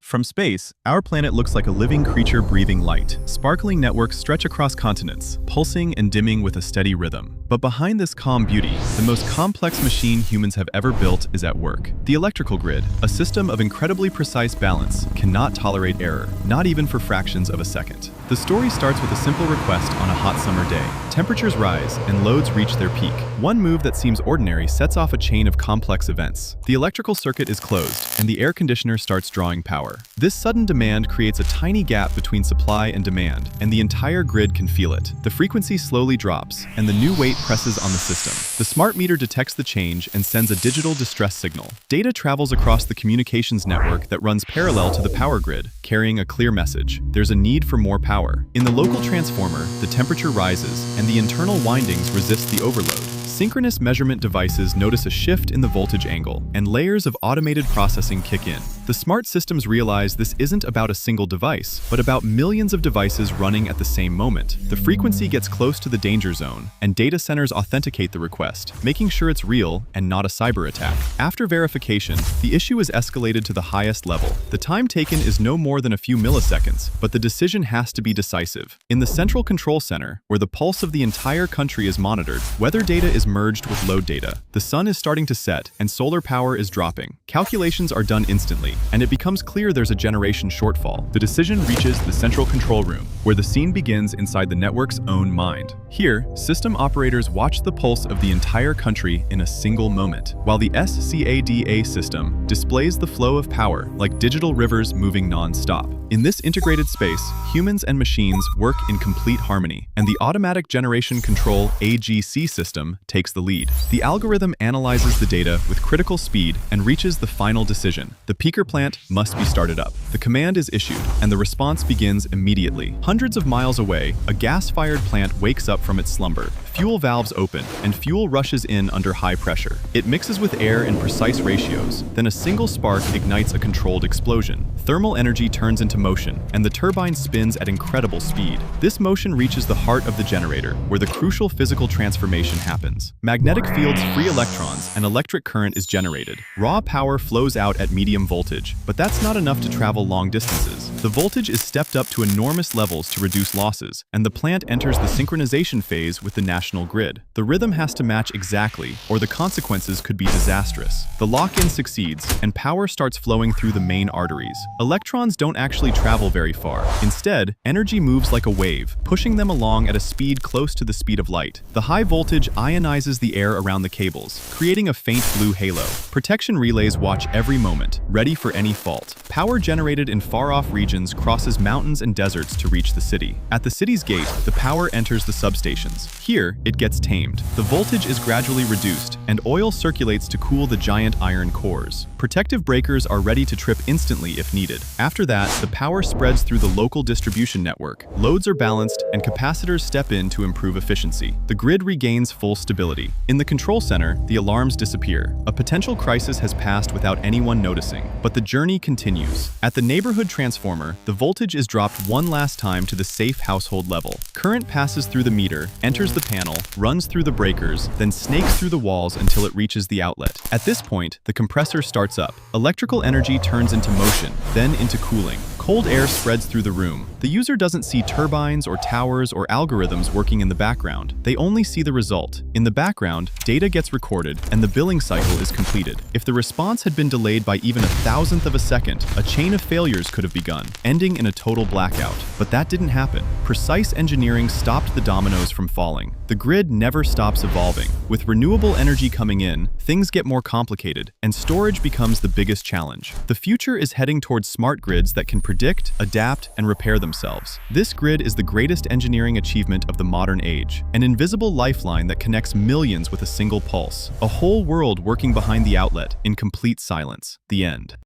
From space, our planet looks like a living creature breathing light. Sparkling networks stretch across continents, pulsing and dimming with a steady rhythm. But behind this calm beauty, the most complex machine humans have ever built is at work. The electrical grid, a system of incredibly precise balance, cannot tolerate error, not even for fractions of a second. The story starts with a simple request on a hot summer day. Temperatures rise and loads reach their peak. One move that seems ordinary sets off a chain of complex events. The electrical circuit is closed, and the air conditioner starts drawing power. This sudden demand creates a tiny gap between supply and demand, and the entire grid can feel it. The frequency slowly drops, and the new weight presses on the system. The smart meter detects the change and sends a digital distress signal. Data travels across the communications network that runs parallel to the power grid, carrying a clear message. There's a need for more power. In the local transformer, the temperature rises, and the internal windings resist the overload. Synchronous measurement devices notice a shift in the voltage angle, and layers of automated processing kick in. The smart systems realize this isn't about a single device, but about millions of devices running at the same moment. The frequency gets close to the danger zone, and data centers authenticate the request, making sure it's real and not a cyber attack. After verification, the issue is escalated to the highest level. The time taken is no more than a few milliseconds, but the decision has to be decisive. In the central control center, where the pulse of the entire country is monitored, weather data is merged with load data. The sun is starting to set, and solar power is dropping. Calculations are done instantly, and it becomes clear there's a generation shortfall. The decision reaches the central control room, where the scene begins inside the network's own mind. Here, system operators watch the pulse of the entire country in a single moment, while the SCADA system displays the flow of power like digital rivers moving non-stop. In this integrated space, humans and machines work in complete harmony, and the automatic generation control AGC system takes the lead. The algorithm analyzes the data with critical speed and reaches the final decision. The peaker plant must be started up. The command is issued, and the response begins immediately. Hundreds of miles away, a gas-fired plant wakes up from its slumber. Fuel valves open, and fuel rushes in under high pressure. It mixes with air in precise ratios. Then a single spark ignites a controlled explosion. Thermal energy turns into motion, and the turbine spins at incredible speed. This motion reaches the heart of the generator, where the crucial physical transformation happens. Magnetic fields free electrons, and electric current is generated. Raw power flows out at medium voltage, but that's not enough to travel long distances. The voltage is stepped up to enormous levels to reduce losses, and the plant enters the synchronization phase with the national grid. The rhythm has to match exactly, or the consequences could be disastrous. The lock-in succeeds, and power starts flowing through the main arteries. Electrons don't actually travel very far. Instead, energy moves like a wave, pushing them along at a speed close to the speed of light. The high voltage ionizes the air around the cables, creating a faint blue halo. Protection relays watch every moment, ready for any fault. Power generated in far-off regions crosses mountains and deserts to reach the city. At the city's gate, the power enters the substations. Here, it gets tamed. The voltage is gradually reduced, and oil circulates to cool the giant iron cores. Protective breakers are ready to trip instantly if needed. After that, the power spreads through the local distribution network. Loads are balanced, and capacitors step in to improve efficiency. The grid regains full stability. In the control center, the alarms disappear. A potential crisis has passed without anyone noticing, but the journey continues. At the neighborhood transformer, the voltage is dropped one last time to the safe household level. Current passes through the meter, enters the panel, runs through the breakers, then snakes through the walls until it reaches the outlet. At this point, the compressor starts up. Electrical energy turns into motion, then into cooling. Cold air spreads through the room. The user doesn't see turbines or towers or algorithms working in the background. They only see the result. In the background, data gets recorded and the billing cycle is completed. If the response had been delayed by even 1,000th of a second, a chain of failures could have begun, ending in a total blackout. But that didn't happen. Precise engineering stopped the dominoes from falling. The grid never stops evolving. With renewable energy coming in, things get more complicated, and storage becomes the biggest challenge. The future is heading towards smart grids that can predict, adapt, and repair themselves. This grid is the greatest engineering achievement of the modern age, an invisible lifeline that connects millions with a single pulse, a whole world working behind the outlet in complete silence. The end.